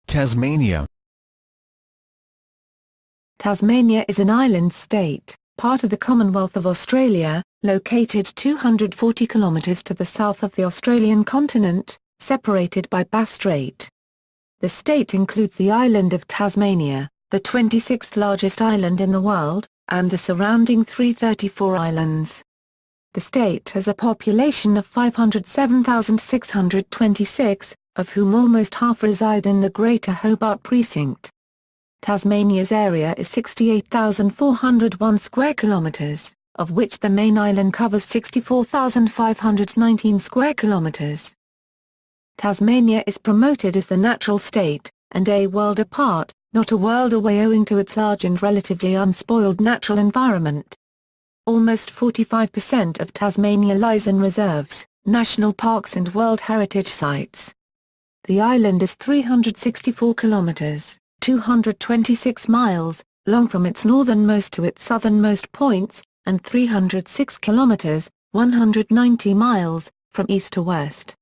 Tasmania. Tasmania is an island state, part of the Commonwealth of Australia, located 240 kilometres to the south of the Australian continent, separated by Bass Strait. The state includes the island of Tasmania, the 26th largest island in the world, and the surrounding 334 islands. The state has a population of 507,626, of whom almost half reside in the Greater Hobart Precinct. Tasmania's area is 68,401 square kilometres, of which the main island covers 64,519 square kilometres. Tasmania is promoted as the natural state, and a world apart, not a world away, owing to its large and relatively unspoiled natural environment. Almost 45% of Tasmania lies in reserves, national parks and World Heritage Sites. The island is 364 kilometres, 226 miles, long from its northernmost to its southernmost points, and 306 kilometres, 190 miles, from east to west.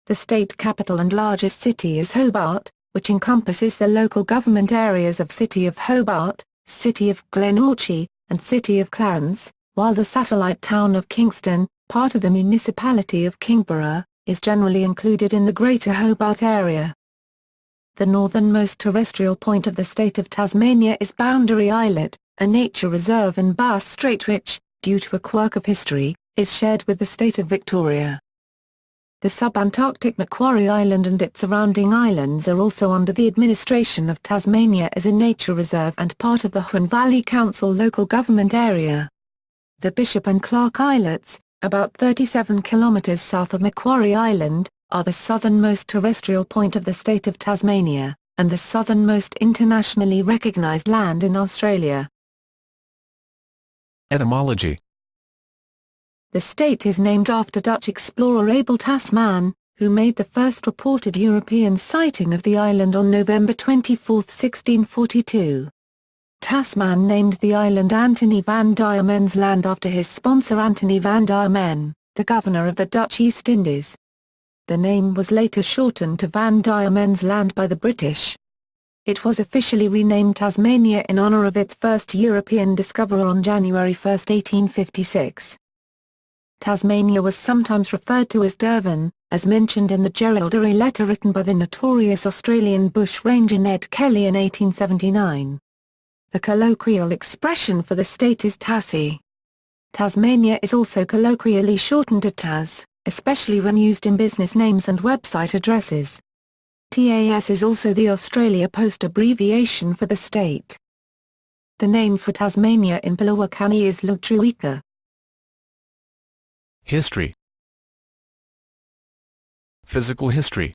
The state capital and largest city is Hobart, which encompasses the local government areas of City of Hobart, City of Glenorchy, and City of Clarence, while the satellite town of Kingston, part of the municipality of Kingborough, is generally included in the Greater Hobart area. The northernmost terrestrial point of the state of Tasmania is Boundary Islet, a nature reserve in Bass Strait which, due to a quirk of history, is shared with the state of Victoria. The subantarctic Macquarie Island and its surrounding islands are also under the administration of Tasmania as a nature reserve and part of the Huon Valley Council local government area. The Bishop and Clark Islets, about 37 kilometres south of Macquarie Island, are the southernmost terrestrial point of the state of Tasmania, and the southernmost internationally recognised land in Australia. Etymology. The state is named after Dutch explorer Abel Tasman, who made the first reported European sighting of the island on November 24, 1642. Tasman named the island Anthony van Diemen's Land after his sponsor Anthony van Diemen, the governor of the Dutch East Indies. The name was later shortened to Van Diemen's Land by the British. It was officially renamed Tasmania in honour of its first European discoverer on January 1, 1856. Tasmania was sometimes referred to as Durban, as mentioned in the Geraldary letter written by the notorious Australian bushranger Ned Kelly in 1879. The colloquial expression for the state is Tassie. Tasmania is also colloquially shortened to Tas, especially when used in business names and website addresses. TAS is also the Australia Post abbreviation for the state. The name for Tasmania in Pilawakani is Lutruwita. History. Physical history.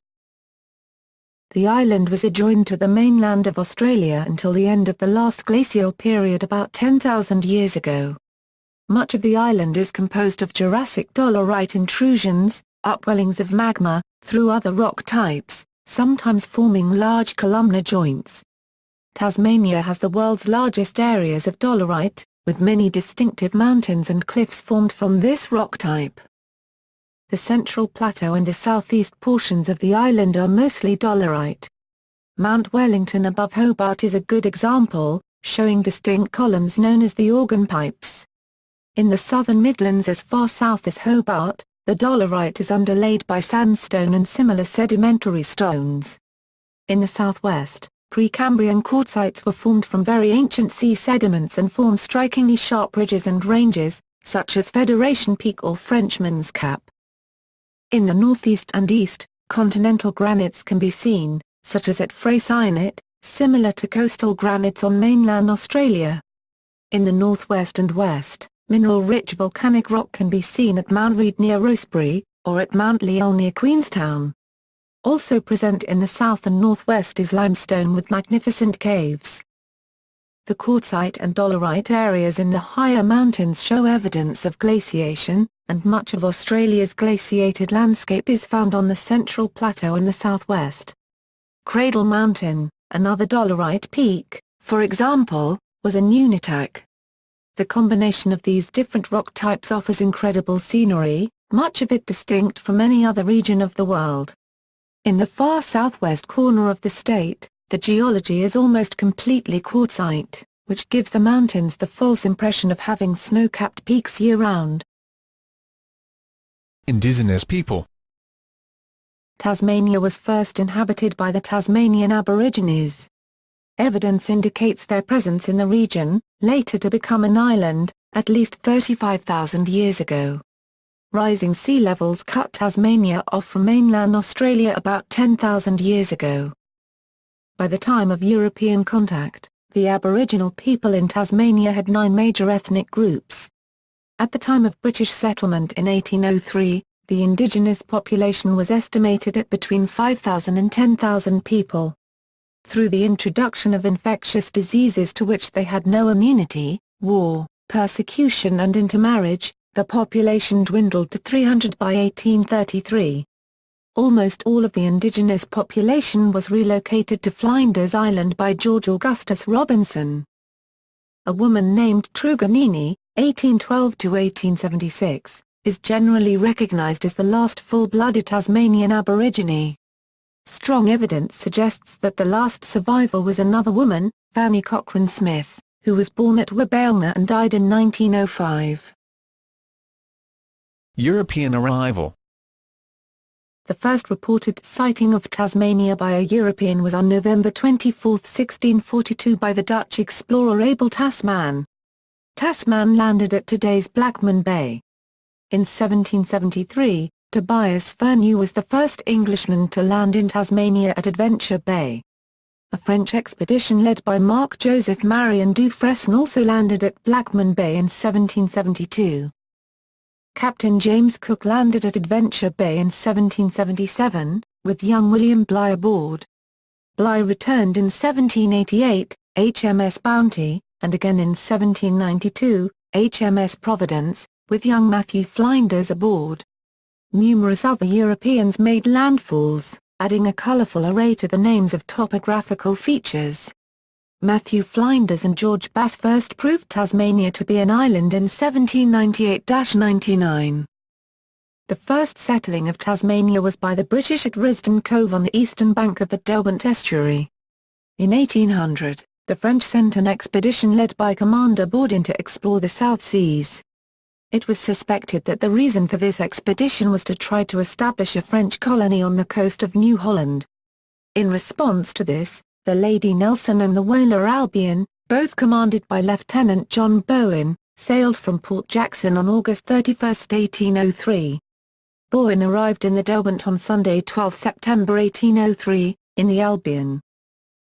The island was adjoined to the mainland of Australia until the end of the last glacial period about 10,000 years ago. Much of the island is composed of Jurassic dolerite intrusions, upwellings of magma, through other rock types, sometimes forming large columnar joints. Tasmania has the world's largest areas of dolerite, with many distinctive mountains and cliffs formed from this rock type. The central plateau and the southeast portions of the island are mostly dolerite. Mount Wellington above Hobart is a good example, showing distinct columns known as the organ pipes. In the southern Midlands as far south as Hobart, the dolerite is underlaid by sandstone and similar sedimentary stones. In the southwest, Precambrian quartzites were formed from very ancient sea sediments and form strikingly sharp ridges and ranges, such as Federation Peak or Frenchman's Cap. In the northeast and east, continental granites can be seen, such as at Freycinet, similar to coastal granites on mainland Australia. In the northwest and west, mineral-rich volcanic rock can be seen at Mount Reid near Rosebery, or at Mount Leal near Queenstown. Also present in the south and northwest is limestone with magnificent caves. The quartzite and dolerite areas in the higher mountains show evidence of glaciation, and much of Australia's glaciated landscape is found on the central plateau in the southwest. Cradle Mountain, another dolerite peak, for example, was in Nunatak. The combination of these different rock types offers incredible scenery, much of it distinct from any other region of the world. In the far southwest corner of the state, the geology is almost completely quartzite, which gives the mountains the false impression of having snow-capped peaks year-round. Indigenous people. Tasmania was first inhabited by the Tasmanian Aborigines. Evidence indicates their presence in the region, later to become an island, at least 35,000 years ago. Rising sea levels cut Tasmania off from mainland Australia about 10,000 years ago. By the time of European contact, the Aboriginal people in Tasmania had 9 major ethnic groups. At the time of British settlement in 1803, the indigenous population was estimated at between 5,000 and 10,000 people. Through the introduction of infectious diseases to which they had no immunity, war, persecution and intermarriage, the population dwindled to 300 by 1833. Almost all of the indigenous population was relocated to Flinders Island by George Augustus Robinson. A woman named Truganini, 1812–1876, is generally recognized as the last full-blooded Tasmanian Aborigine. Strong evidence suggests that the last survivor was another woman, Fanny Cochrane Smith, who was born at Wabelna and died in 1905. European arrival. The first reported sighting of Tasmania by a European was on November 24, 1642 by the Dutch explorer Abel Tasman. Tasman landed at today's Blackman Bay. In 1773, Tobias Vernew was the first Englishman to land in Tasmania at Adventure Bay. A French expedition led by Marc-Joseph Marion du Fresne also landed at Blackman Bay in 1772. Captain James Cook landed at Adventure Bay in 1777, with young William Bligh aboard. Bligh returned in 1788, HMS Bounty, and again in 1792, HMS Providence, with young Matthew Flinders aboard. Numerous other Europeans made landfalls, adding a colourful array to the names of topographical features. Matthew Flinders and George Bass first proved Tasmania to be an island in 1798–99. The first settling of Tasmania was by the British at Risdon Cove on the eastern bank of the Derwent estuary. In 1800, the French sent an expedition led by Commander Baudin to explore the South Seas. It was suspected that the reason for this expedition was to try to establish a French colony on the coast of New Holland. In response to this, the Lady Nelson and the whaler Albion, both commanded by Lieutenant John Bowen, sailed from Port Jackson on August 31, 1803. Bowen arrived in the Derwent on Sunday 12 September 1803, in the Albion.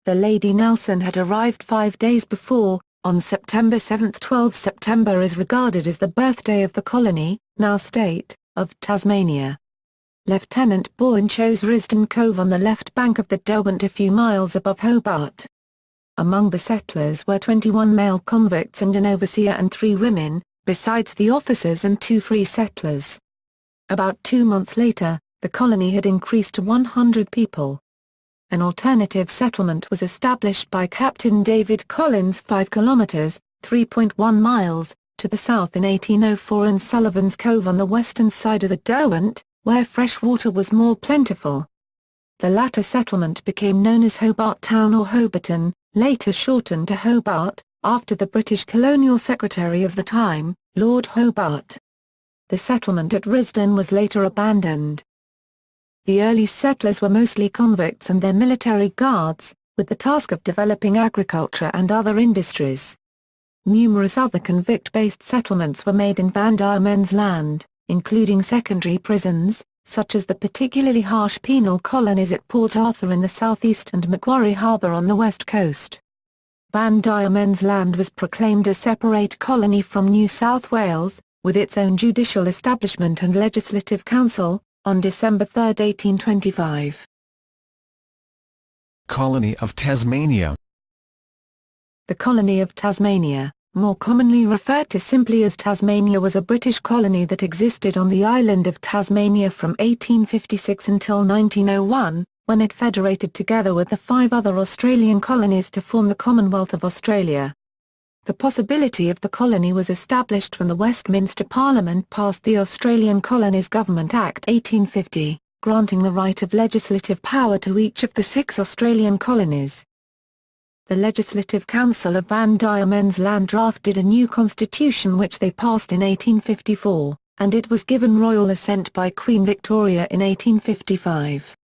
The Lady Nelson had arrived 5 days before. On September 7. 12 September is regarded as the birthday of the colony, now state, of Tasmania. Lieutenant Bowen chose Risdon Cove on the left bank of the Derwent a few miles above Hobart. Among the settlers were 21 male convicts and an overseer and 3 women, besides the officers and 2 free settlers. About 2 months later, the colony had increased to 100 people. An alternative settlement was established by Captain David Collins 5 kilometers, 3.1 miles, to the south in 1804 in Sullivan's Cove on the western side of the Derwent, where fresh water was more plentiful. The latter settlement became known as Hobart Town or Hobarton, later shortened to Hobart, after the British colonial secretary of the time, Lord Hobart. The settlement at Risdon was later abandoned. The early settlers were mostly convicts and their military guards, with the task of developing agriculture and other industries. Numerous other convict-based settlements were made in Van Diemen's Land, including secondary prisons, such as the particularly harsh penal colonies at Port Arthur in the southeast and Macquarie Harbour on the west coast. Van Diemen's Land was proclaimed a separate colony from New South Wales, with its own judicial establishment and legislative council, on December 3, 1825. Colony of Tasmania. The colony of Tasmania, more commonly referred to simply as Tasmania, was a British colony that existed on the island of Tasmania from 1856 until 1901, when it federated together with the 5 other Australian colonies to form the Commonwealth of Australia. The possibility of the colony was established when the Westminster Parliament passed the Australian Colonies Government Act 1850, granting the right of legislative power to each of the 6 Australian colonies. The Legislative Council of Van Diemen's Land drafted a new constitution which they passed in 1854, and it was given royal assent by Queen Victoria in 1855.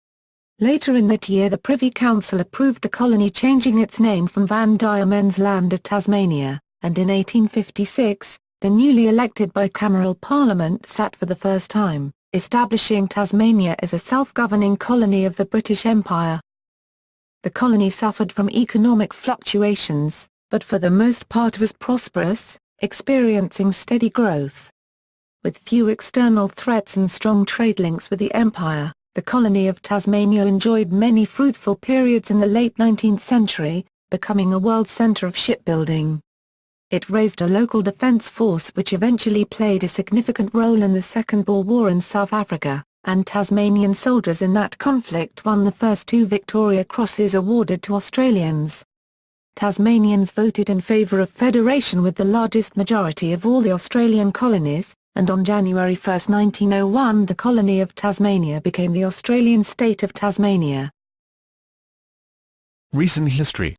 Later in that year the Privy Council approved the colony changing its name from Van Diemen's Land to Tasmania, and in 1856, the newly elected bicameral parliament sat for the first time, establishing Tasmania as a self-governing colony of the British Empire. The colony suffered from economic fluctuations, but for the most part was prosperous, experiencing steady growth. With few external threats and strong trade links with the Empire, the colony of Tasmania enjoyed many fruitful periods in the late 19th century, becoming a world centre of shipbuilding. It raised a local defence force which eventually played a significant role in the Second Boer War in South Africa, and Tasmanian soldiers in that conflict won the first 2 Victoria Crosses awarded to Australians. Tasmanians voted in favour of federation with the largest majority of all the Australian colonies, and on January 1, 1901 the colony of Tasmania became the Australian state of Tasmania. Recent history.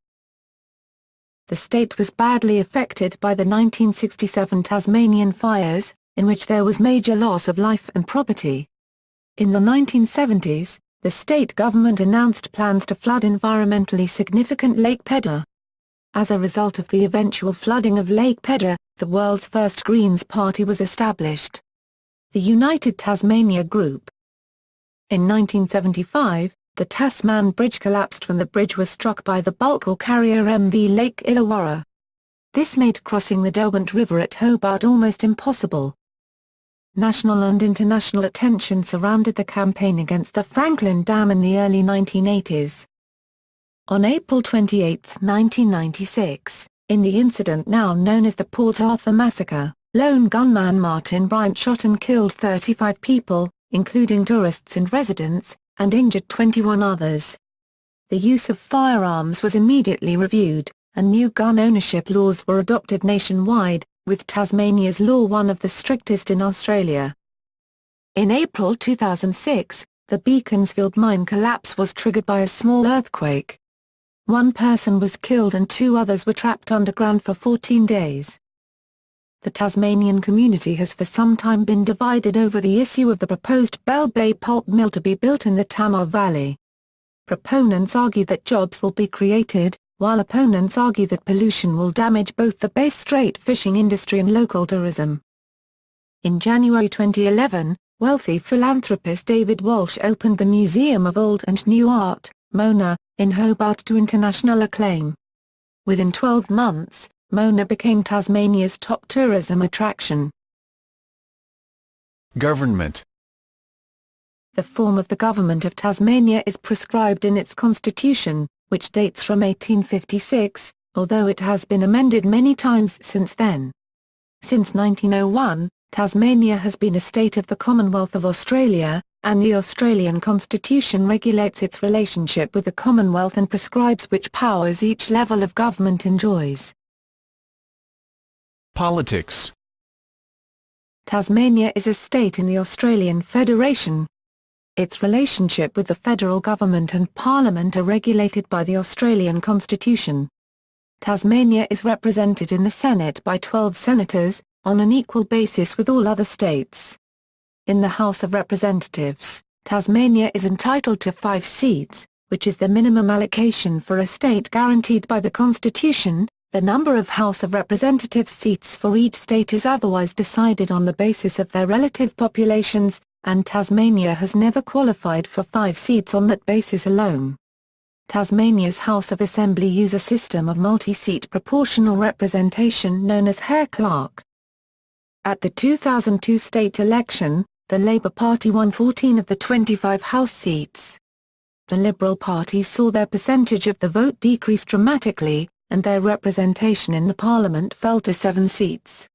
The state was badly affected by the 1967 Tasmanian fires, in which there was major loss of life and property. In the 1970s, the state government announced plans to flood environmentally significant Lake Pedder. As a result of the eventual flooding of Lake Pedder, the world's first Greens Party was established, the United Tasmania Group. In 1975, the Tasman Bridge collapsed when the bridge was struck by the bulk ore carrier MV Lake Illawarra. This made crossing the Derwent River at Hobart almost impossible. National and international attention surrounded the campaign against the Franklin Dam in the early 1980s. On April 28, 1996, in the incident now known as the Port Arthur Massacre, lone gunman Martin Bryant shot and killed 35 people, including tourists and residents, and injured 21 others. The use of firearms was immediately reviewed, and new gun ownership laws were adopted nationwide, with Tasmania's law one of the strictest in Australia. In April 2006, the Beaconsfield mine collapse was triggered by a small earthquake. 1 person was killed and 2 others were trapped underground for 14 days. The Tasmanian community has for some time been divided over the issue of the proposed Bell Bay pulp mill to be built in the Tamar Valley. Proponents argue that jobs will be created, while opponents argue that pollution will damage both the Bass Strait fishing industry and local tourism. In January 2011, wealthy philanthropist David Walsh opened the Museum of Old and New Art, Mona, in Hobart to international acclaim. Within 12 months, Mona became Tasmania's top tourism attraction. Government. The form of the government of Tasmania is prescribed in its constitution, which dates from 1856, although it has been amended many times since then. Since 1901, Tasmania has been a state of the Commonwealth of Australia, and the Australian Constitution regulates its relationship with the Commonwealth and prescribes which powers each level of government enjoys. Politics. Tasmania is a state in the Australian Federation. Its relationship with the federal government and parliament are regulated by the Australian Constitution. Tasmania is represented in the Senate by 12 senators, on an equal basis with all other states. In the House of Representatives, Tasmania is entitled to 5 seats, which is the minimum allocation for a state guaranteed by the Constitution. The number of House of Representatives seats for each state is otherwise decided on the basis of their relative populations, and Tasmania has never qualified for 5 seats on that basis alone. Tasmania's House of Assembly use a system of multi-seat proportional representation known as Hare-Clark. At the 2002 state election, the Labour Party won 14 of the 25 House seats. The Liberal Party saw their percentage of the vote decrease dramatically, and their representation in the Parliament fell to 7 seats.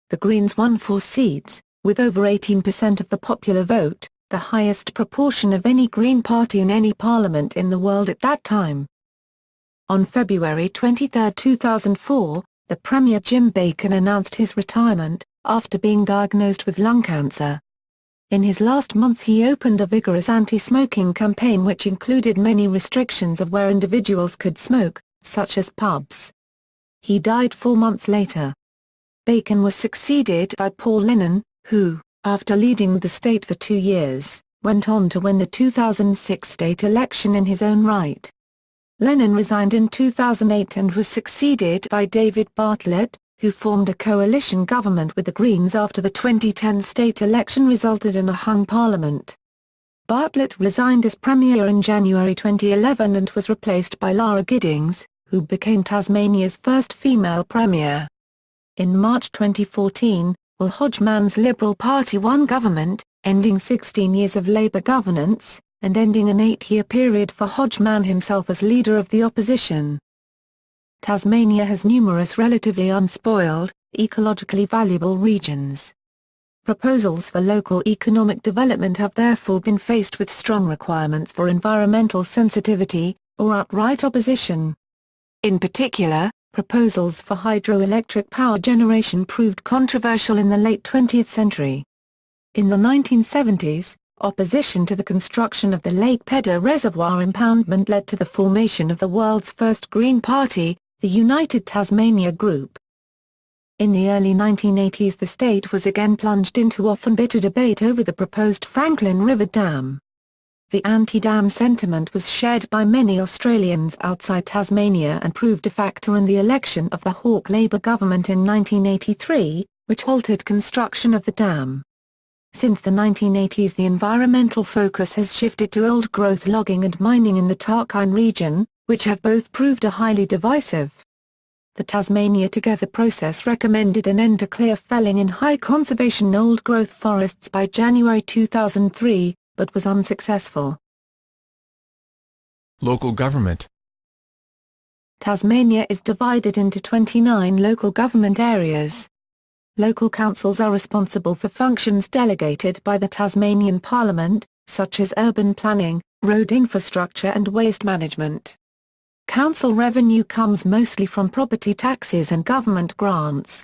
The Greens won 4 seats, with over 18% of the popular vote, the highest proportion of any Green Party in any parliament in the world at that time. On February 23, 2004, the Premier Jim Bacon announced his retirement, after being diagnosed with lung cancer. In his last months he opened a vigorous anti-smoking campaign which included many restrictions of where individuals could smoke, such as pubs. He died 4 months later. Bacon was succeeded by Paul Lennon, who, after leading the state for 2 years, went on to win the 2006 state election in his own right. Lennon resigned in 2008 and was succeeded by David Bartlett, who formed a coalition government with the Greens after the 2010 state election resulted in a hung parliament. Bartlett resigned as Premier in January 2011 and was replaced by Lara Giddings, who became Tasmania's first female Premier. In March 2014, Will Hodgman's Liberal Party won government, ending 16 years of Labour governance, and ending an 8-year period for Hodgman himself as leader of the opposition. Tasmania has numerous relatively unspoiled, ecologically valuable regions. Proposals for local economic development have therefore been faced with strong requirements for environmental sensitivity, or outright opposition. In particular, proposals for hydroelectric power generation proved controversial in the late 20th century. In the 1970s, opposition to the construction of the Lake Pedder Reservoir impoundment led to the formation of the world's first Green Party, the United Tasmania Group. In the early 1980s the state was again plunged into often bitter debate over the proposed Franklin River Dam. The anti-dam sentiment was shared by many Australians outside Tasmania and proved a factor in the election of the Hawke Labor government in 1983, which halted construction of the dam. Since the 1980s the environmental focus has shifted to old-growth logging and mining in the Tarkine region, which have both proved highly divisive. The Tasmania Together process recommended an end to clear felling in high-conservation old-growth forests by January 2003, but was unsuccessful. Local government. Tasmania is divided into 29 local government areas. Local councils are responsible for functions delegated by the Tasmanian Parliament, such as urban planning, road infrastructure and waste management. Council revenue comes mostly from property taxes and government grants.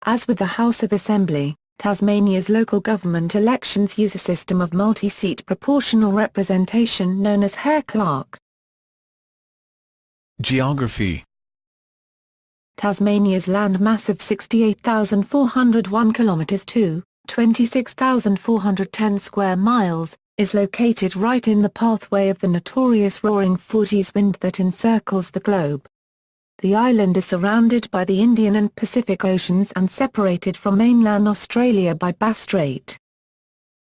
As with the House of Assembly, Tasmania's local government elections use a system of multi-seat proportional representation known as Hare-Clark. Geography. Tasmania's land mass of 68,401 kilometres to 26,410 square miles, is located right in the pathway of the notorious Roaring Forties wind that encircles the globe. The island is surrounded by the Indian and Pacific Oceans and separated from mainland Australia by Bass Strait.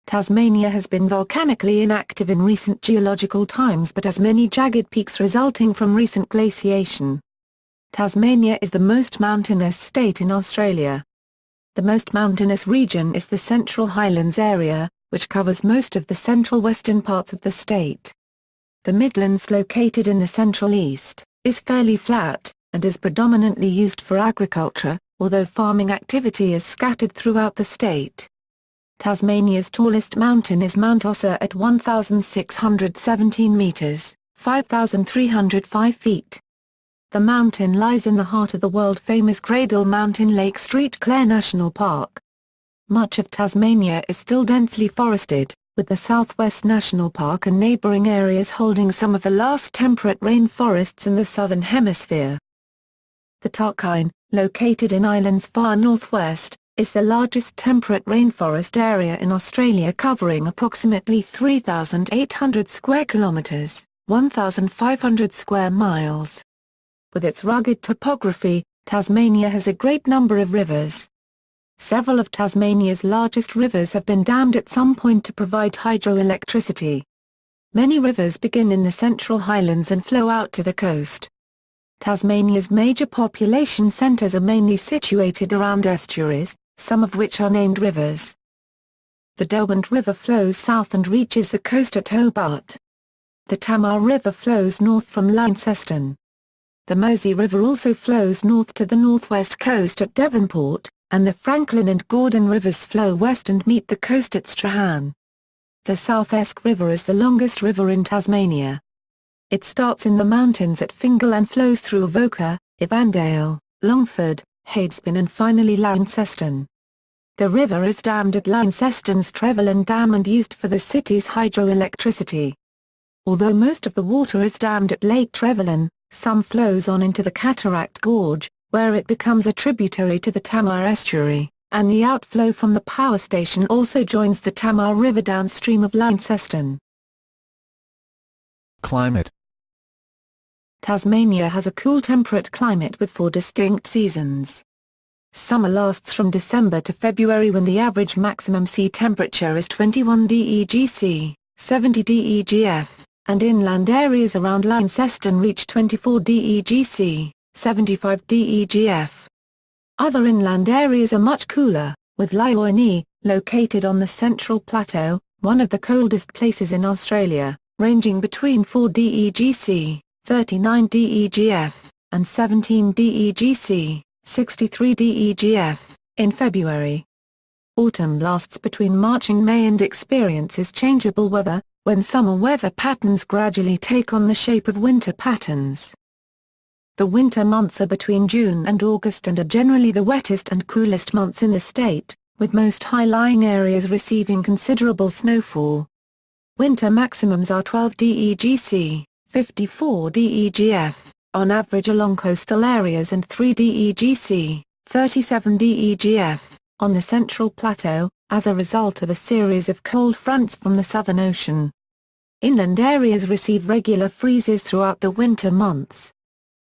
Tasmania has been volcanically inactive in recent geological times but has many jagged peaks resulting from recent glaciation. Tasmania is the most mountainous state in Australia. The most mountainous region is the Central Highlands area, which covers most of the central western parts of the state. The Midlands, located in the central east, is fairly flat, and is predominantly used for agriculture, although farming activity is scattered throughout the state. Tasmania's tallest mountain is Mount Ossa at 1,617 metres, 5,305 feet. The mountain lies in the heart of the world-famous Cradle Mountain Lake St Clair National Park. Much of Tasmania is still densely forested, with the Southwest National Park and neighbouring areas holding some of the last temperate rainforests in the southern hemisphere. The Tarkine, located in Ireland's far northwest, is the largest temperate rainforest area in Australia, covering approximately 3,800 square kilometres, 1,500 square miles. With its rugged topography, Tasmania has a great number of rivers. Several of Tasmania's largest rivers have been dammed at some point to provide hydroelectricity. Many rivers begin in the Central Highlands and flow out to the coast. Tasmania's major population centres are mainly situated around estuaries, some of which are named rivers. The Derwent River flows south and reaches the coast at Hobart. The Tamar River flows north from Launceston. The Mersey River also flows north to the northwest coast at Devonport, and the Franklin and Gordon Rivers flow west and meet the coast at Strahan. The South Esk River is the longest river in Tasmania. It starts in the mountains at Fingal and flows through Avoca, Evandale, Longford, Hadesbin and finally Launceston. The river is dammed at Launceston's Trevelyan Dam and used for the city's hydroelectricity. Although most of the water is dammed at Lake Trevelyan, some flows on into the Cataract Gorge, where it becomes a tributary to the Tamar estuary, and the outflow from the power station also joins the Tamar River downstream of Launceston. Climate. Tasmania has a cool temperate climate with 4 distinct seasons. Summer lasts from December to February when the average maximum sea temperature is 21 degc, 70 degf, and inland areas around Launceston reach 24 degc, 75 degf. Other inland areas are much cooler, with Lyoni, located on the Central Plateau, one of the coldest places in Australia, ranging between 4 degc, 39 degf, and 17 degc, 63 degf, in February. Autumn lasts between March and May and experiences changeable weather, when summer weather patterns gradually take on the shape of winter patterns. The winter months are between June and August and are generally the wettest and coolest months in the state, with most high-lying areas receiving considerable snowfall. Winter maximums are 12 degc, 54 degf, on average along coastal areas and 3 degc, 37 degf, on the Central Plateau, as a result of a series of cold fronts from the Southern Ocean. Inland areas receive regular freezes throughout the winter months.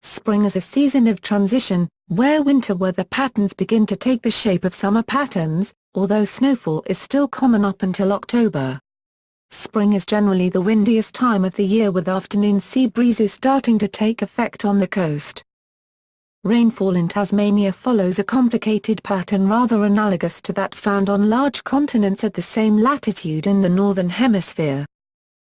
Spring is a season of transition, where winter weather patterns begin to take the shape of summer patterns, although snowfall is still common up until October. Spring is generally the windiest time of the year, with afternoon sea breezes starting to take effect on the coast. Rainfall in Tasmania follows a complicated pattern rather analogous to that found on large continents at the same latitude in the Northern Hemisphere.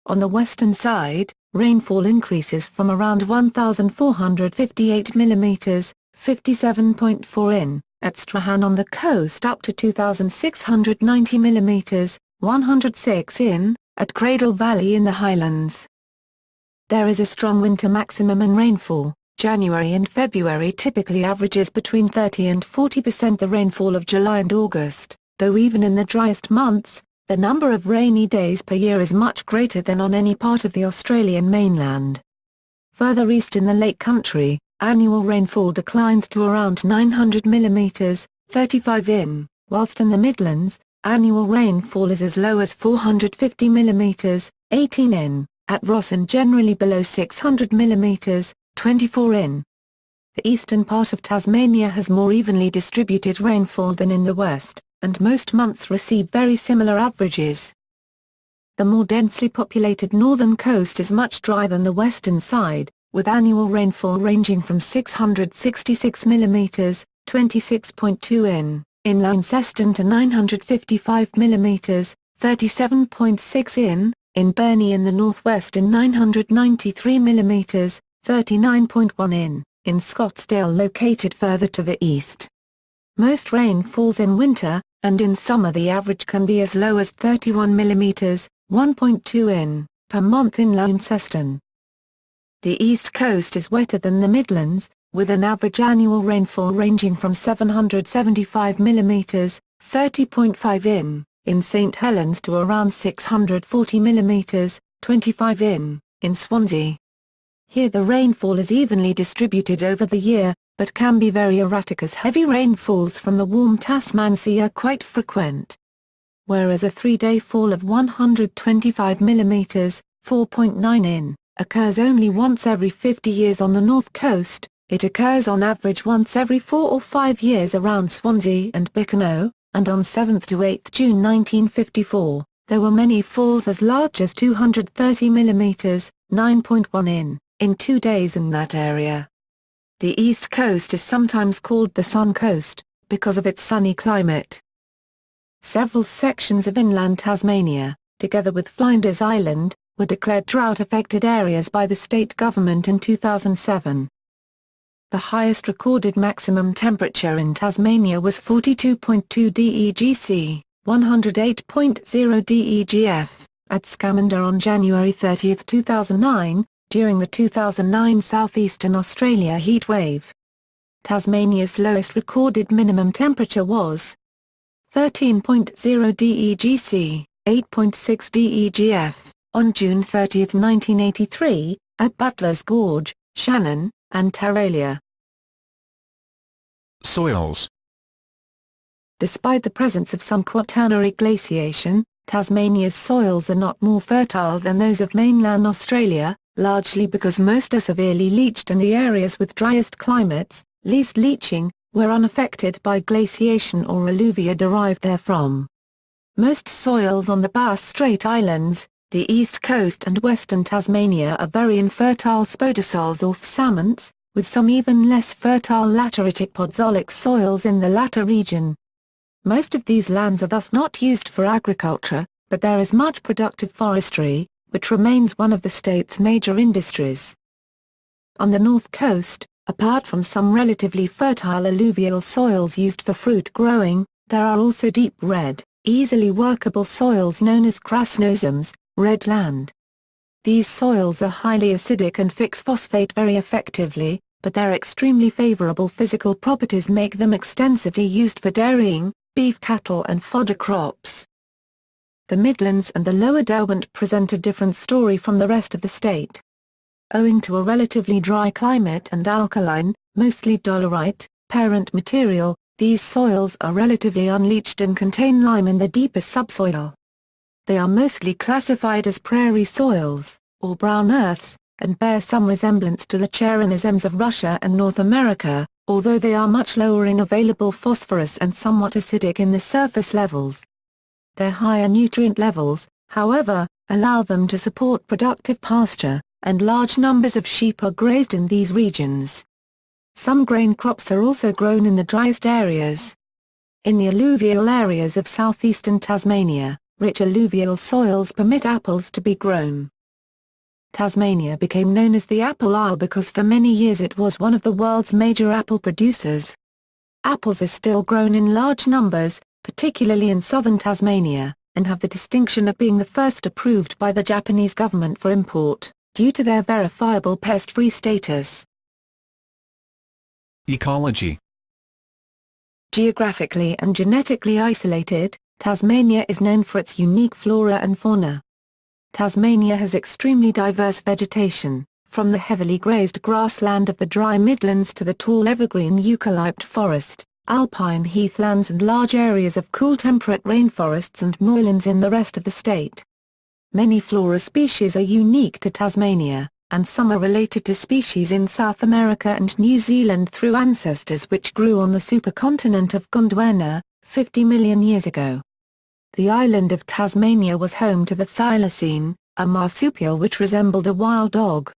On the western side, rainfall increases from around 1,458 mm, 57.4 in, at Strahan on the coast up to 2,690 mm, 106 in, at Cradle Valley in the Highlands. There is a strong winter maximum in rainfall. January and February typically averages between 30 and 40% the rainfall of July and August, though even in the driest months, the number of rainy days per year is much greater than on any part of the Australian mainland. Further east in the Lake Country, annual rainfall declines to around 900 mm, 35 in, whilst in the Midlands, annual rainfall is as low as 450 mm, 18 in, at Ross and generally below 600 mm, 24 in. The eastern part of Tasmania has more evenly distributed rainfall than in the west, and most months receive very similar averages. The more densely populated northern coast is much drier than the western side, with annual rainfall ranging from 666 mm, 26.2 in Launceston to 955 mm, 37.6 in Burnie in the northwest and 993 mm, 39.1 in Scottsdale located further to the east. Most rain falls in winter, and in summer the average can be as low as 31 mm, 1.2 in, per month in Launceston. The east coast is wetter than the Midlands, with an average annual rainfall ranging from 775 mm, 30.5 in St Helens to around 640 mm, 25 in Swansea. Here the rainfall is evenly distributed over the year, but can be very erratic as heavy rainfalls from the warm Tasman Sea are quite frequent. Whereas a 3-day fall of 125 mm, 4.9 in, occurs only once every 50 years on the north coast, it occurs on average once every 4 or 5 years around Swansea and Birkenau, and on 7th to 8th June 1954, there were many falls as large as 230 mm, 9.1 in 2 days in that area. The east coast is sometimes called the Sun Coast, because of its sunny climate. Several sections of inland Tasmania, together with Flinders Island, were declared drought-affected areas by the state government in 2007. The highest recorded maximum temperature in Tasmania was 42.2 degc, 108.0 degf, at Scamander on January 30, 2009, during the 2009 Southeastern Australia heatwave. Tasmania's lowest recorded minimum temperature was 13.0 DEGC, 8.6 DEGF, on June 30, 1983, at Butler's Gorge, Shannon, and Taralia. Soils. Despite the presence of some quaternary glaciation, Tasmania's soils are not more fertile than those of mainland Australia, largely because most are severely leached and the areas with driest climates, least leaching, were unaffected by glaciation or alluvia derived therefrom. Most soils on the Bass Strait Islands, the east coast and western Tasmania are very infertile spodosols or psamments, with some even less fertile lateritic podzolic soils in the latter region. Most of these lands are thus not used for agriculture, but there is much productive forestry, which remains one of the state's major industries. On the north coast, apart from some relatively fertile alluvial soils used for fruit growing, there are also deep red, easily workable soils known as crasnosomes, red land. These soils are highly acidic and fix phosphate very effectively, but their extremely favorable physical properties make them extensively used for dairying, beef cattle and fodder crops. The Midlands and the Lower Derwent present a different story from the rest of the state. Owing to a relatively dry climate and alkaline, mostly dolerite, parent material, these soils are relatively unleached and contain lime in the deeper subsoil. They are mostly classified as prairie soils, or brown earths, and bear some resemblance to the Chernozymes of Russia and North America, although they are much lower in available phosphorus and somewhat acidic in the surface levels. Their higher nutrient levels, however, allow them to support productive pasture, and large numbers of sheep are grazed in these regions. Some grain crops are also grown in the driest areas. In the alluvial areas of southeastern Tasmania, rich alluvial soils permit apples to be grown. Tasmania became known as the Apple Isle because for many years it was one of the world's major apple producers. Apples are still grown in large numbers, particularly in southern Tasmania, and have the distinction of being the first approved by the Japanese government for import, due to their verifiable pest-free status. Ecology. Geographically and genetically isolated, Tasmania is known for its unique flora and fauna. Tasmania has extremely diverse vegetation, from the heavily grazed grassland of the dry Midlands to the tall evergreen eucalypt forest, alpine heathlands and large areas of cool temperate rainforests and moorlands in the rest of the state. Many flora species are unique to Tasmania, and some are related to species in South America and New Zealand through ancestors which grew on the supercontinent of Gondwana, 50 million years ago. The island of Tasmania was home to the thylacine, a marsupial which resembled a wild dog.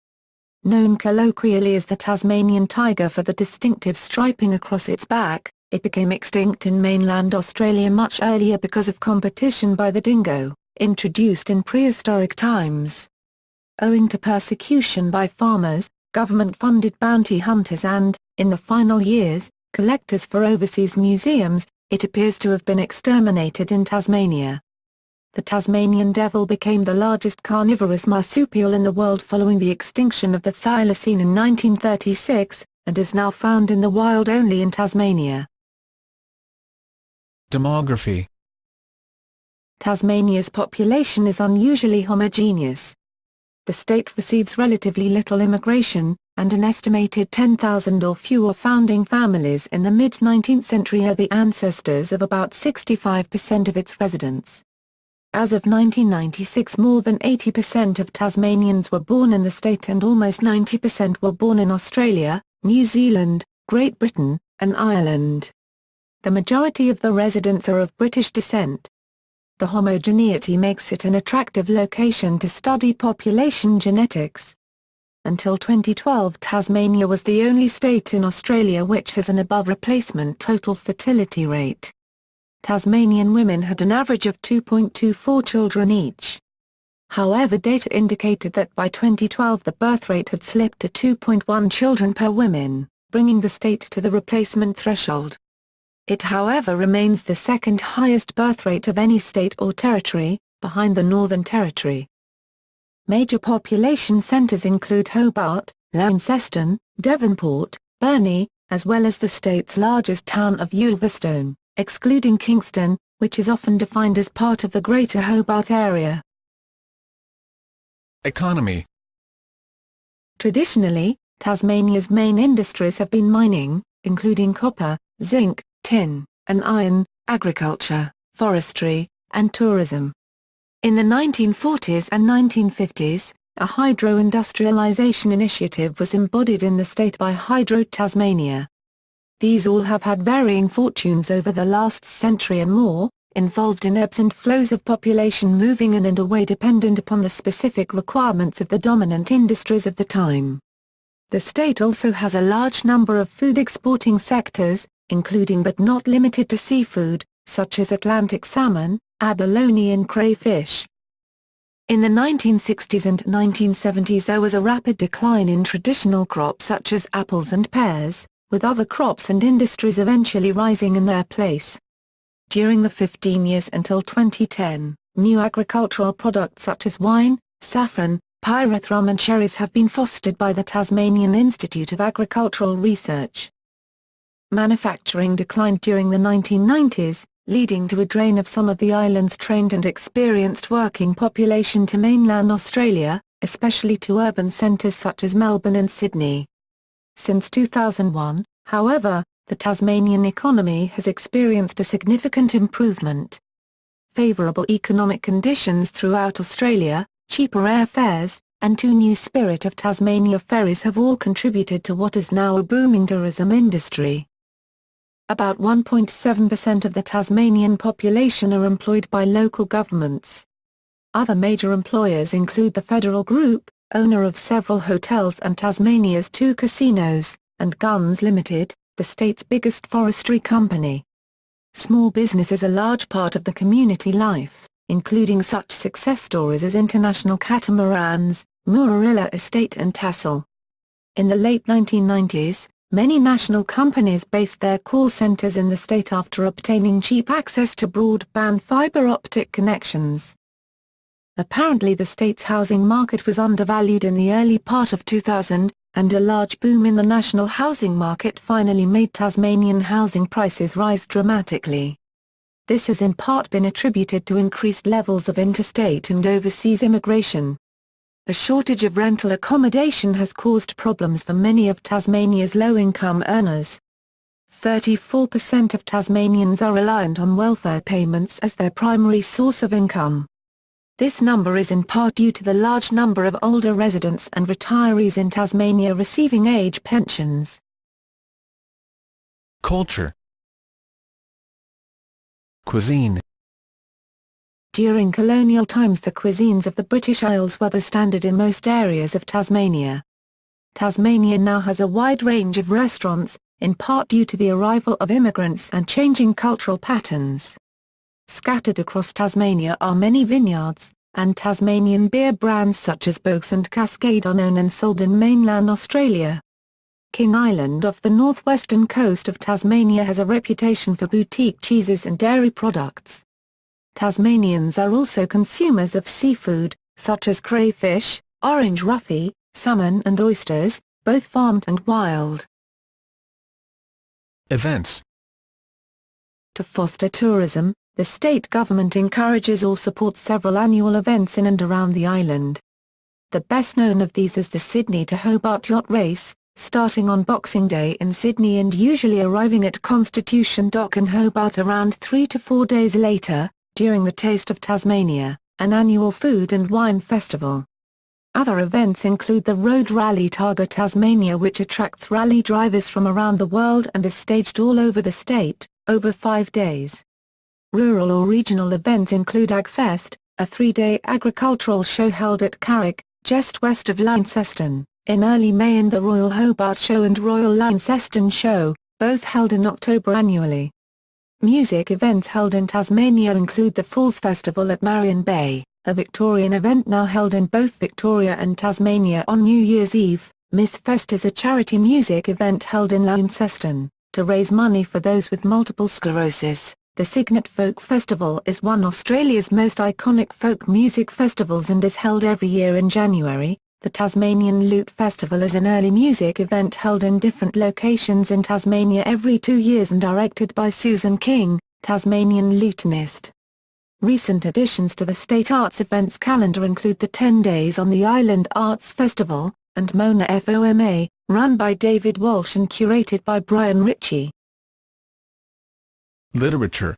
Known colloquially as the Tasmanian tiger for the distinctive striping across its back, it became extinct in mainland Australia much earlier because of competition by the dingo, introduced in prehistoric times. Owing to persecution by farmers, government-funded bounty hunters and, in the final years, collectors for overseas museums, it appears to have been exterminated in Tasmania. The Tasmanian devil became the largest carnivorous marsupial in the world following the extinction of the thylacine in 1936, and is now found in the wild only in Tasmania. Demography. Tasmania's population is unusually homogeneous. The state receives relatively little immigration, and an estimated 10,000 or fewer founding families in the mid-19th century are the ancestors of about 65% of its residents. As of 1996, more than 80% of Tasmanians were born in the state and almost 90% were born in Australia, New Zealand, Great Britain, and Ireland. The majority of the residents are of British descent. The homogeneity makes it an attractive location to study population genetics. Until 2012, Tasmania was the only state in Australia which has an above-replacement total fertility rate. Tasmanian women had an average of 2.24 children each. However, data indicated that by 2012 the birth rate had slipped to 2.1 children per woman, bringing the state to the replacement threshold. It however remains the second highest birth rate of any state or territory, behind the Northern Territory. Major population centres include Hobart, Launceston, Devonport, Burnie, as well as the state's largest town of Ulverstone, excluding Kingston, which is often defined as part of the Greater Hobart Area. Economy. Traditionally, Tasmania's main industries have been mining, including copper, zinc, tin, and iron, agriculture, forestry, and tourism. In the 1940s and 1950s, a hydro-industrialisation initiative was embodied in the state by Hydro Tasmania. These all have had varying fortunes over the last century and more, involved in ebbs and flows of population moving in and away dependent upon the specific requirements of the dominant industries of the time. The state also has a large number of food exporting sectors, including but not limited to seafood, such as Atlantic salmon, abalone and crayfish. In the 1960s and 1970s there was a rapid decline in traditional crops such as apples and pears, with other crops and industries eventually rising in their place. During the 15 years until 2010, new agricultural products such as wine, saffron, pyrethrum and cherries have been fostered by the Tasmanian Institute of Agricultural Research. Manufacturing declined during the 1990s, leading to a drain of some of the island's trained and experienced working population to mainland Australia, especially to urban centres such as Melbourne and Sydney. Since 2001, however, the Tasmanian economy has experienced a significant improvement. Favourable economic conditions throughout Australia, cheaper airfares, and 2 new Spirit of Tasmania ferries have all contributed to what is now a booming tourism industry. About 1.7% of the Tasmanian population are employed by local governments. Other major employers include the Federal Group, owner of several hotels and Tasmania's 2 casinos, and Guns Limited, the state's biggest forestry company. Small business is a large part of the community life, including such success stories as International Catamarans, Moorilla Estate and Tassal. In the late 1990s, many national companies based their call centers in the state after obtaining cheap access to broadband fiber optic connections. Apparently the state's housing market was undervalued in the early part of 2000, and a large boom in the national housing market finally made Tasmanian housing prices rise dramatically. This has in part been attributed to increased levels of interstate and overseas immigration. A shortage of rental accommodation has caused problems for many of Tasmania's low-income earners. 34% of Tasmanians are reliant on welfare payments as their primary source of income. This number is in part due to the large number of older residents and retirees in Tasmania receiving age pensions. Culture. Cuisine. During colonial times the cuisines of the British Isles were the standard in most areas of Tasmania. Tasmania now has a wide range of restaurants, in part due to the arrival of immigrants and changing cultural patterns. Scattered across Tasmania are many vineyards, and Tasmanian beer brands such as Boag's and Cascade are known and sold in mainland Australia. King Island off the northwestern coast of Tasmania has a reputation for boutique cheeses and dairy products. Tasmanians are also consumers of seafood, such as crayfish, orange roughy, salmon and oysters, both farmed and wild. Events. To foster tourism, the state government encourages or supports several annual events in and around the island. The best known of these is the Sydney to Hobart Yacht Race, starting on Boxing Day in Sydney and usually arriving at Constitution Dock in Hobart around 3 to 4 days later, during the Taste of Tasmania, an annual food and wine festival. Other events include the Road Rally Targa Tasmania, which attracts rally drivers from around the world and is staged all over the state, over 5 days. Rural or regional events include AgFest, a 3-day agricultural show held at Carrick, just west of Launceston, in early May, and the Royal Hobart Show and Royal Launceston Show, both held in October annually. Music events held in Tasmania include the Falls Festival at Marion Bay, a Victorian event now held in both Victoria and Tasmania on New Year's Eve. Miss Fest is a charity music event held in Launceston, to raise money for those with multiple sclerosis. The Cygnet Folk Festival is one of Australia's most iconic folk music festivals and is held every year in January. The Tasmanian Lute Festival is an early music event held in different locations in Tasmania every 2 years and directed by Susan King, Tasmanian Lutenist. Recent additions to the state arts events calendar include the 10 Days on the Island Arts Festival, and Mona FOMA, run by David Walsh and curated by Brian Ritchie. Literature.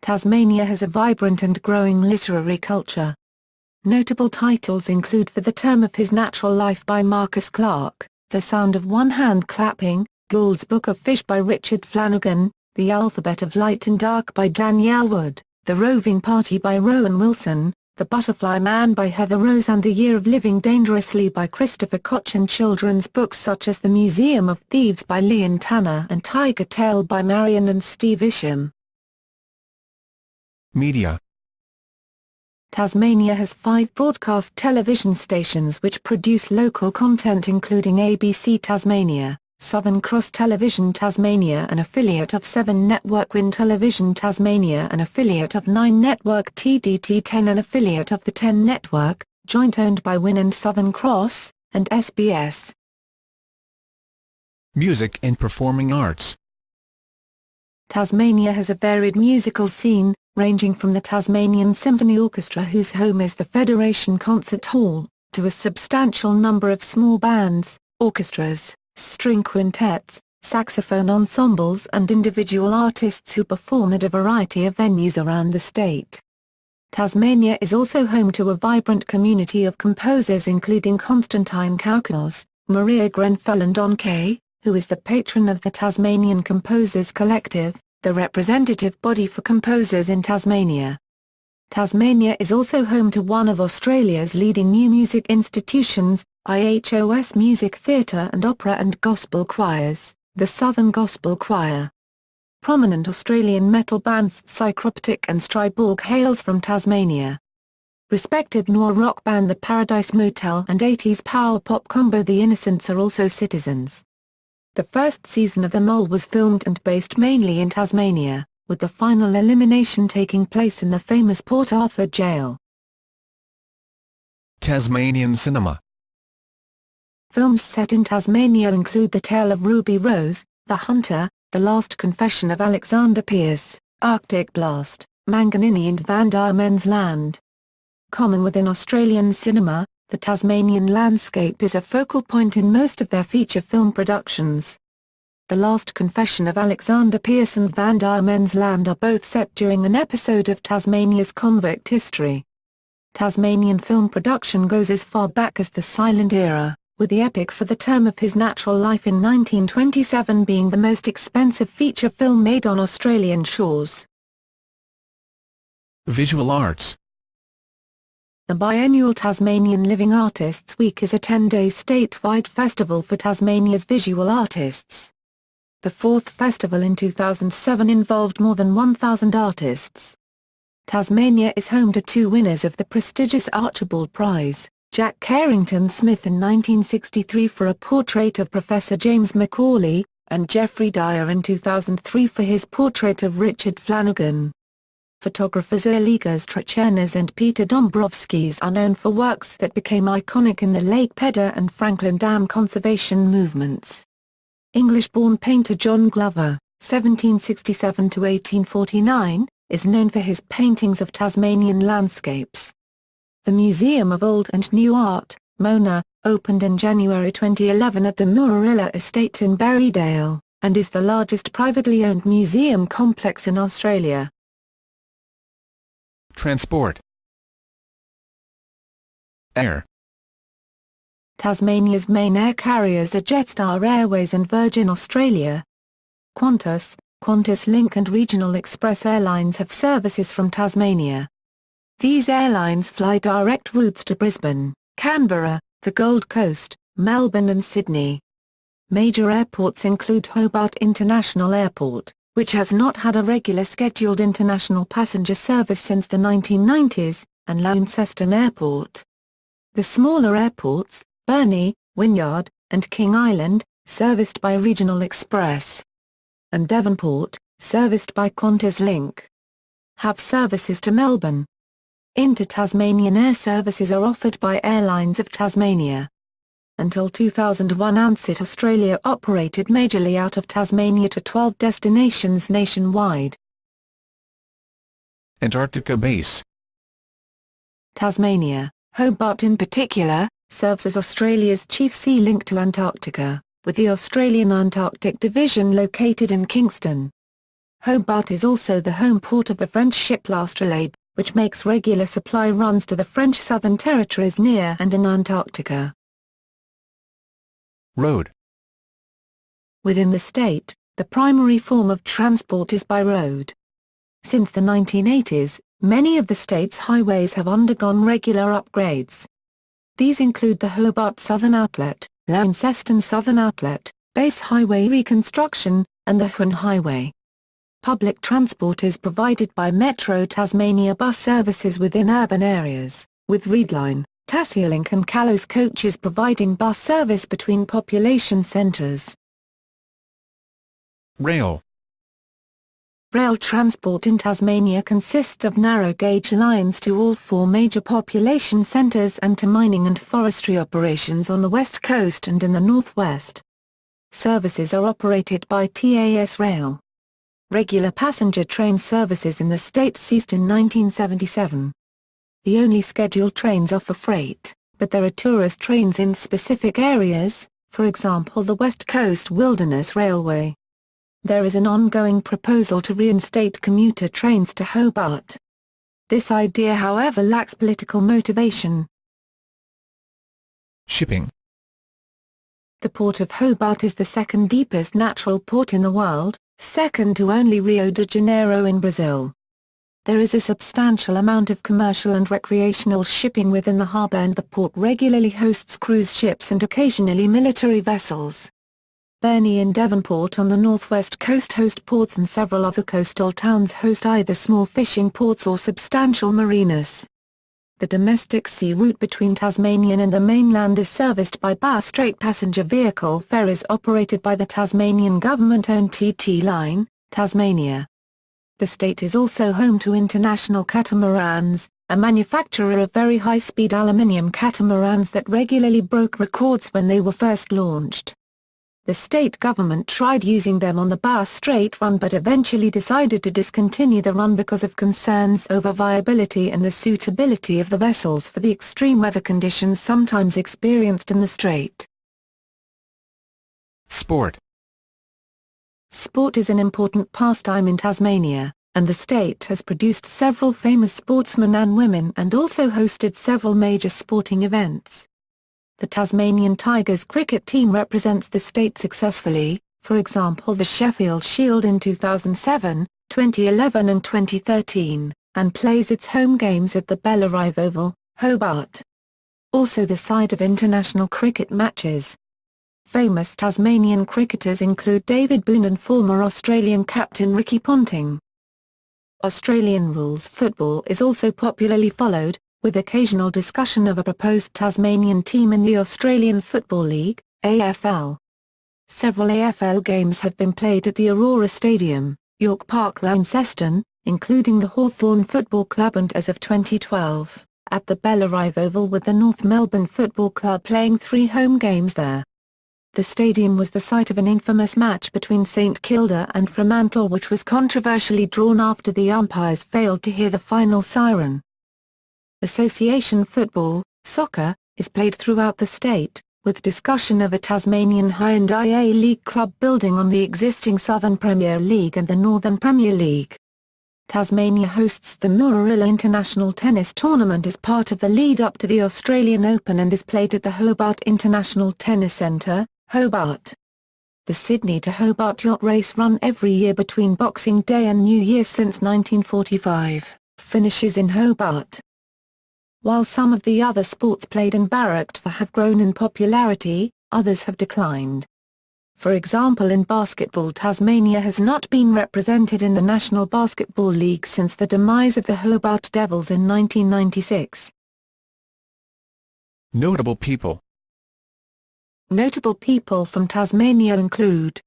Tasmania has a vibrant and growing literary culture. Notable titles include For the Term of His Natural Life by Marcus Clarke, The Sound of One Hand Clapping, Gould's Book of Fish by Richard Flanagan, The Alphabet of Light and Dark by Danielle Wood, The Roving Party by Rowan Wilson, The Butterfly Man by Heather Rose and The Year of Living Dangerously by Christopher Koch, and children's books such as The Museum of Thieves by Leon Tanner and Tiger Tail by Marion and Steve Isham. Media. Tasmania has 5 broadcast television stations which produce local content including ABC Tasmania, Southern Cross Television Tasmania, an affiliate of 7 Network, Win Television Tasmania, an affiliate of 9 Network, TDT10, an affiliate of the 10 Network, joint owned by Win and Southern Cross, and SBS. Music and performing arts. Tasmania has a varied musical scene, ranging from the Tasmanian Symphony Orchestra, whose home is the Federation Concert Hall, to a substantial number of small bands, orchestras, string quintets, saxophone ensembles and individual artists who perform at a variety of venues around the state. Tasmania is also home to a vibrant community of composers including Constantine Kaukanos, Maria Grenfell and Don Kay, who is the patron of the Tasmanian Composers Collective, the representative body for composers in Tasmania. Tasmania is also home to one of Australia's leading new music institutions, IHOS Music Theatre and Opera and Gospel Choirs, the Southern Gospel Choir. Prominent Australian metal bands Psychroptic and Stryborg hails from Tasmania. Respected noir rock band The Paradise Motel and 80s power pop combo The Innocents are also citizens. The first season of The Mole was filmed and based mainly in Tasmania, with the final elimination taking place in the famous Port Arthur jail. Tasmanian cinema. Films set in Tasmania include The Tale of Ruby Rose, The Hunter, The Last Confession of Alexander Pierce, Arctic Blast, Manganini and Van Diemen's Land. Common within Australian cinema, the Tasmanian landscape is a focal point in most of their feature film productions. The Last Confession of Alexander Pierce and Van Diemen's Land are both set during an episode of Tasmania's convict history. Tasmanian film production goes as far back as the silent era, with the epic For the Term of His Natural Life in 1927 being the most expensive feature film made on Australian shores. Visual arts. The biennial Tasmanian Living Artists Week is a 10-day statewide festival for Tasmania's visual artists. The fourth festival in 2007 involved more than 1,000 artists. Tasmania is home to 2 winners of the prestigious Archibald Prize, Jack Carrington Smith in 1963 for a portrait of Professor James Macaulay, and Geoffrey Dyer in 2003 for his portrait of Richard Flanagan. Photographers Eligas Trechernas and Peter Dombrovskis are known for works that became iconic in the Lake Pedder and Franklin Dam conservation movements. English-born painter John Glover, 1767–1849, is known for his paintings of Tasmanian landscapes. The Museum of Old and New Art, Mona, opened in January 2011 at the Moorilla Estate in Berrydale, and is the largest privately owned museum complex in Australia. Transport. Air. Tasmania's main air carriers are Jetstar Airways and Virgin Australia. Qantas, Qantas Link and Regional Express Airlines have services from Tasmania. These airlines fly direct routes to Brisbane, Canberra, the Gold Coast, Melbourne and Sydney. Major airports include Hobart International Airport, which has not had a regular scheduled international passenger service since the 1990s, and Launceston Airport. The smaller airports, Burnie, Wynyard, and King Island, serviced by Regional Express, and Devonport, serviced by Qantas Link, have services to Melbourne. Inter-Tasmanian air services are offered by Airlines of Tasmania. Until 2001, Ansett Australia operated majorly out of Tasmania to 12 destinations nationwide. Antarctica Base. Tasmania, Hobart in particular, serves as Australia's chief sea link to Antarctica, with the Australian Antarctic Division located in Kingston. Hobart is also the home port of the French ship L'Astrolabe, which makes regular supply runs to the French Southern Territories near and in Antarctica. Road. Within the state, the primary form of transport is by road. Since the 1980s, many of the state's highways have undergone regular upgrades. These include the Hobart Southern Outlet, Launceston Southern Outlet, Base Highway reconstruction, and the Huon Highway. Public transport is provided by Metro Tasmania bus services within urban areas, with Readline, Tasmania and Callos coaches providing bus service between population centres. Rail. Rail transport in Tasmania consists of narrow-gauge lines to all 4 major population centres and to mining and forestry operations on the west coast and in the northwest. Services are operated by TAS Rail. Regular passenger train services in the state ceased in 1977. The only scheduled trains offer freight, but there are tourist trains in specific areas, for example the West Coast Wilderness Railway. There is an ongoing proposal to reinstate commuter trains to Hobart. This idea, however, lacks political motivation. Shipping. The port of Hobart is the second deepest natural port in the world, second to only Rio de Janeiro in Brazil. There is a substantial amount of commercial and recreational shipping within the harbour, and the port regularly hosts cruise ships and occasionally military vessels. Burney and Devonport on the northwest coast host ports, and several other coastal towns host either small fishing ports or substantial marinas. The domestic sea route between Tasmania and the mainland is serviced by Bass Strait passenger vehicle ferries operated by the Tasmanian government-owned TT Line, Tasmania. The state is also home to International Catamarans, a manufacturer of very high-speed aluminium catamarans that regularly broke records when they were first launched. The state government tried using them on the Bass Strait run but eventually decided to discontinue the run because of concerns over viability and the suitability of the vessels for the extreme weather conditions sometimes experienced in the strait. Sport. Sport is an important pastime in Tasmania, and the state has produced several famous sportsmen and women and also hosted several major sporting events. The Tasmanian Tigers cricket team represents the state successfully, for example the Sheffield Shield in 2007, 2011 and 2013, and plays its home games at the Bellarive Oval, Hobart. Also the site of international cricket matches. Famous Tasmanian cricketers include David Boon and former Australian captain Ricky Ponting. Australian rules football is also popularly followed, with occasional discussion of a proposed Tasmanian team in the Australian Football League, AFL. Several AFL games have been played at the Aurora Stadium, York Park, Launceston, including the Hawthorn Football Club, and as of 2012, at the Bellarive Oval, with the North Melbourne Football Club playing 3 home games there. The stadium was the site of an infamous match between St Kilda and Fremantle, which was controversially drawn after the umpires failed to hear the final siren. Association football, soccer, is played throughout the state, with discussion of a Tasmanian High and IA League club building on the existing Southern Premier League and the Northern Premier League. Tasmania hosts the Moorilla International Tennis Tournament as part of the lead-up to the Australian Open and is played at the Hobart International Tennis Centre, Hobart. The Sydney to Hobart yacht race, run every year between Boxing Day and New Year since 1945, finishes in Hobart. While some of the other sports played and barracked for have grown in popularity, others have declined. For example, in basketball, Tasmania has not been represented in the National Basketball League since the demise of the Hobart Devils in 1996. Notable people. Notable people from Tasmania include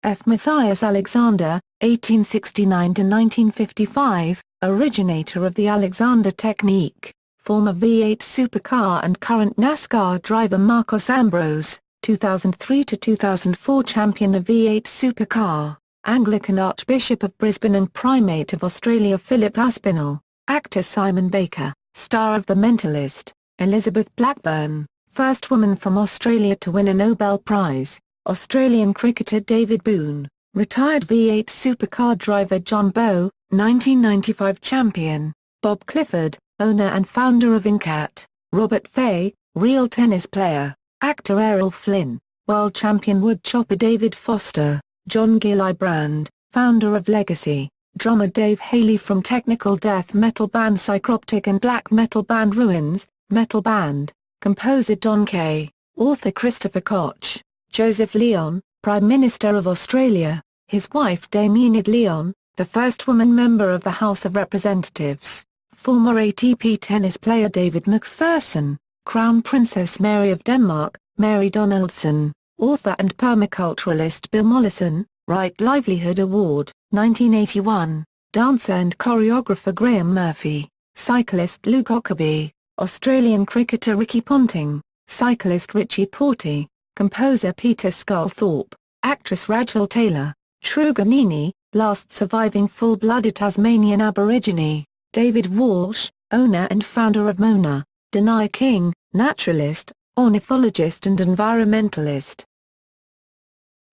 F. Matthias Alexander, 1869–1955, originator of the Alexander technique, former V8 supercar and current NASCAR driver Marcos Ambrose, 2003 to 2004 champion of V8 supercar, Anglican Archbishop of Brisbane and Primate of Australia Philip Aspinall, actor Simon Baker, star of The Mentalist, Elizabeth Blackburn, first woman from Australia to win a Nobel Prize, Australian cricketer David Boon, retired V8 supercar driver John Bowe, 1995 champion, Bob Clifford, owner and founder of Incat, Robert Fay, real tennis player, actor Errol Flynn, world champion woodchopper David Foster, John Gillibrand, founder of Legacy, drummer Dave Haley from technical death metal band Psychroptic and black metal band Ruins, metal band, composer Don Kay, author Christopher Koch, Joseph Leon, Prime Minister of Australia, his wife Dame Enid Leon, the first woman member of the House of Representatives, former ATP tennis player David McPherson, Crown Princess Mary of Denmark, Mary Donaldson, author and permaculturalist Bill Mollison, Right Livelihood Award, 1981, dancer and choreographer Graham Murphy, cyclist Luke Ockerby, Australian cricketer Ricky Ponting, cyclist Richie Porte, composer Peter Sculthorpe, actress Rachel Taylor, Truganini, last surviving full-blooded Tasmanian Aborigine, David Walsh, owner and founder of Mona, Denai King, naturalist, ornithologist and environmentalist.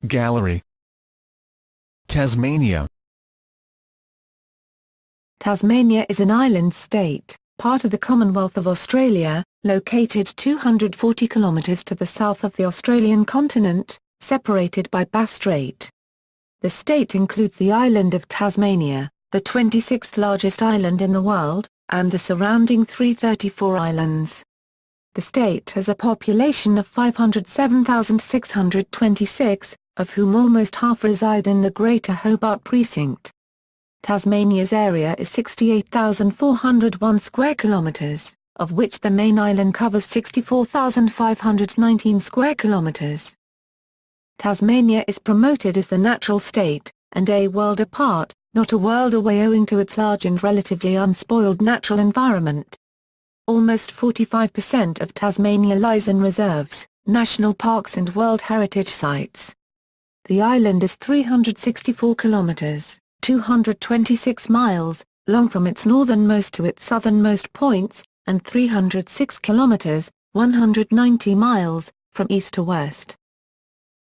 Gallery. Tasmania. Tasmania is an island state, part of the Commonwealth of Australia, located 240 kilometres to the south of the Australian continent, separated by Bass Strait. The state includes the island of Tasmania, the 26th largest island in the world, and the surrounding 334 islands. The state has a population of 507,626, of whom almost half reside in the Greater Hobart Precinct. Tasmania's area is 68,401 square kilometres, of which the main island covers 64,519 square kilometres. Tasmania is promoted as the natural state, and a world apart, not a world away owing to its large and relatively unspoiled natural environment. Almost 45% of Tasmania lies in reserves, national parks and World Heritage Sites. The island is 364 kilometres, 226 miles, long from its northernmost to its southernmost points, and 306 kilometres, 190 miles, from east to west.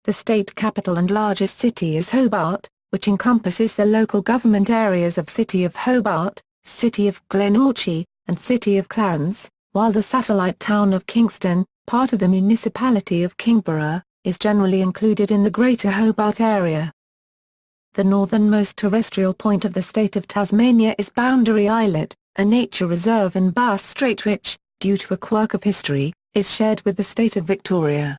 The state capital and largest city is Hobart, which encompasses the local government areas of City of Hobart, City of Glenorchy, and City of Clarence, while the satellite town of Kingston, part of the municipality of Kingborough, is generally included in the Greater Hobart area. The northernmost terrestrial point of the state of Tasmania is Boundary Islet, a nature reserve in Bass Strait which, due to a quirk of history, is shared with the state of Victoria.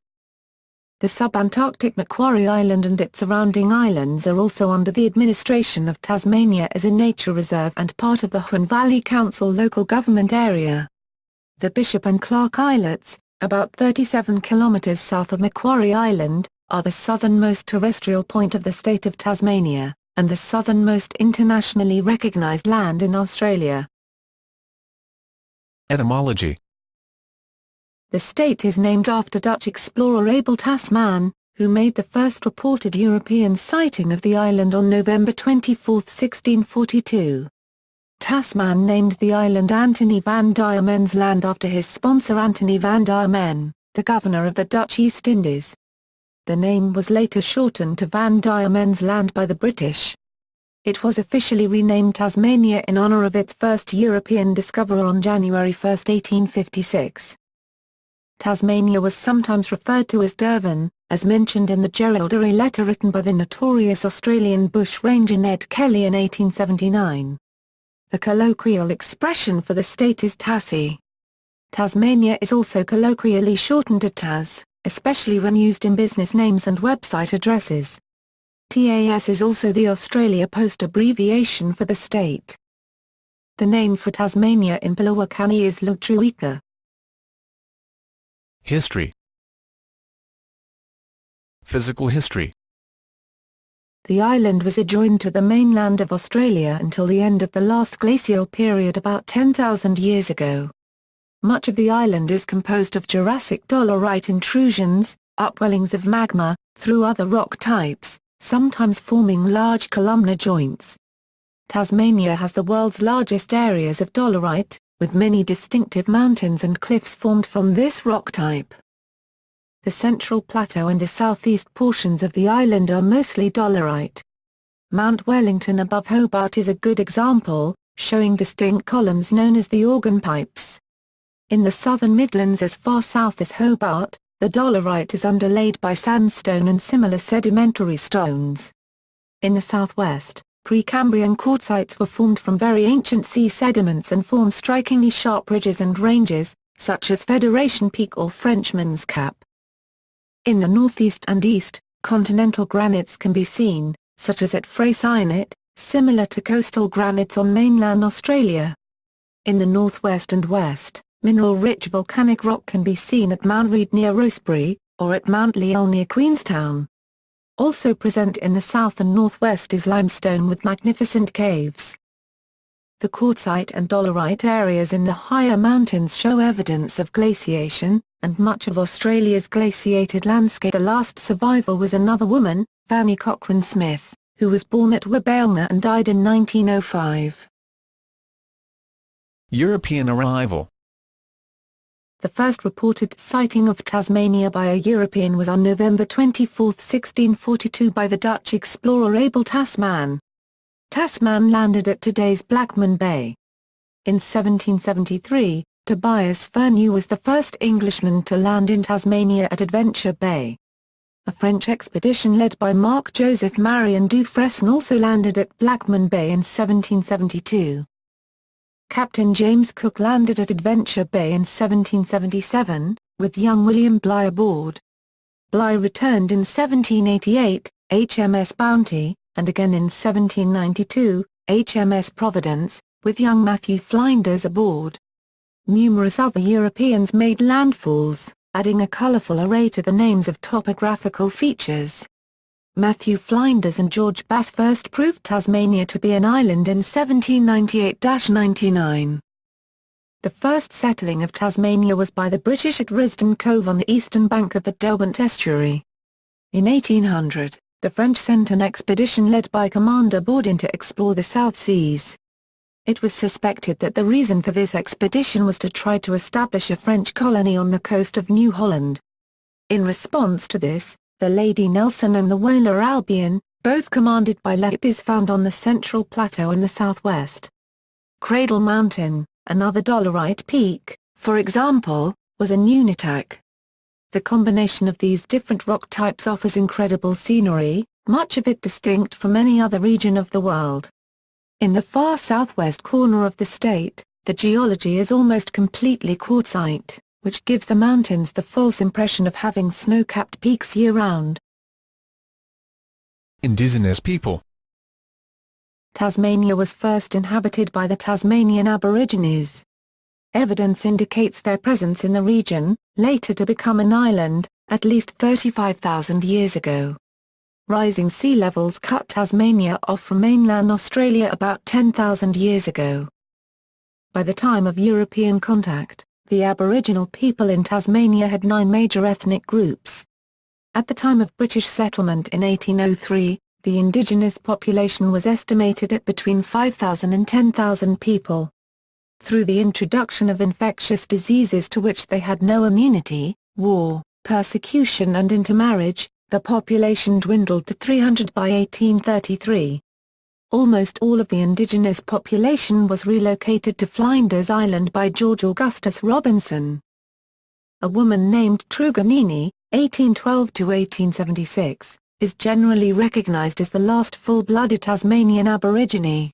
The subantarctic Macquarie Island and its surrounding islands are also under the administration of Tasmania as a nature reserve and part of the Huon Valley Council local government area. The Bishop and Clark Islets, about 37 kilometres south of Macquarie Island, are the southernmost terrestrial point of the state of Tasmania, and the southernmost internationally recognised land in Australia. Etymology. The state is named after Dutch explorer Abel Tasman, who made the first reported European sighting of the island on November 24, 1642. Tasman named the island Anthony van Diemen's Land after his sponsor Anthony van Diemen, the governor of the Dutch East Indies. The name was later shortened to Van Diemen's Land by the British. It was officially renamed Tasmania in honour of its first European discoverer on January 1, 1856. Tasmania was sometimes referred to as Durban, as mentioned in the Geraldary letter written by the notorious Australian bushranger Ned Kelly in 1879. The colloquial expression for the state is Tassie. Tasmania is also colloquially shortened to Tas, especially when used in business names and website addresses. TAS is also the Australia Post abbreviation for the state. The name for Tasmania in Pilawakani is Lutruwita. History. Physical history. The island was adjoined to the mainland of Australia until the end of the last glacial period about 10,000 years ago. Much of the island is composed of Jurassic dolerite intrusions, upwellings of magma, through other rock types, sometimes forming large columnar joints. Tasmania has the world's largest areas of dolerite, with many distinctive mountains and cliffs formed from this rock type. The central plateau and the southeast portions of the island are mostly dolerite. Mount Wellington above Hobart is a good example, showing distinct columns known as the organ pipes. In the southern Midlands as far south as Hobart, the dolerite is underlaid by sandstone and similar sedimentary stones. In the southwest, Precambrian quartzites were formed from very ancient sea sediments and form strikingly sharp ridges and ranges, such as Federation Peak or Frenchman's Cap. In the northeast and east, continental granites can be seen, such as at Freycinet, similar to coastal granites on mainland Australia. In the northwest and west, mineral-rich volcanic rock can be seen at Mount Reid near Rosebery, or at Mount Leal near Queenstown. Also present in the south and northwest is limestone with magnificent caves. The quartzite and dolerite areas in the higher mountains show evidence of glaciation, and much of Australia's glaciated landscape. The last survivor was another woman, Fanny Cochrane Smith, who was born at Webailna and died in 1905. European arrival. The first reported sighting of Tasmania by a European was on November 24, 1642 by the Dutch explorer Abel Tasman. Tasman landed at today's Blackman Bay. In 1773, Tobias Furneaux was the first Englishman to land in Tasmania at Adventure Bay. A French expedition led by Marc-Joseph Marion du Fresne also landed at Blackman Bay in 1772. Captain James Cook landed at Adventure Bay in 1777, with young William Bligh aboard. Bligh returned in 1788, HMS Bounty, and again in 1792, HMS Providence, with young Matthew Flinders aboard. Numerous other Europeans made landfalls, adding a colourful array to the names of topographical features. Matthew Flinders and George Bass first proved Tasmania to be an island in 1798-99. The first settling of Tasmania was by the British at Risdon Cove on the eastern bank of the Derwent estuary. In 1800, the French sent an expedition led by Commander Baudin to explore the South Seas. It was suspected that the reason for this expedition was to try to establish a French colony on the coast of New Holland. In response to this, the Lady Nelson and the whaler Albion, both commanded by Lepers, found on the central plateau in the southwest. Cradle Mountain, another dolerite peak, for example, was a nunatak. The combination of these different rock types offers incredible scenery, much of it distinct from any other region of the world. In the far southwest corner of the state, the geology is almost completely quartzite, which gives the mountains the false impression of having snow-capped peaks year-round. Indigenous people. Tasmania was first inhabited by the Tasmanian Aborigines. Evidence indicates their presence in the region, later to become an island, at least 35,000 years ago. Rising sea levels cut Tasmania off from mainland Australia about 10,000 years ago. By the time of European contact, the Aboriginal people in Tasmania had 9 major ethnic groups. At the time of British settlement in 1803, the indigenous population was estimated at between 5,000 and 10,000 people. Through the introduction of infectious diseases to which they had no immunity, war, persecution and intermarriage, the population dwindled to 300 by 1833. Almost all of the indigenous population was relocated to Flinders Island by George Augustus Robinson. A woman named Truganini, 1812–1876, is generally recognized as the last full-blooded Tasmanian Aborigine.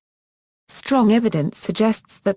Strong evidence suggests that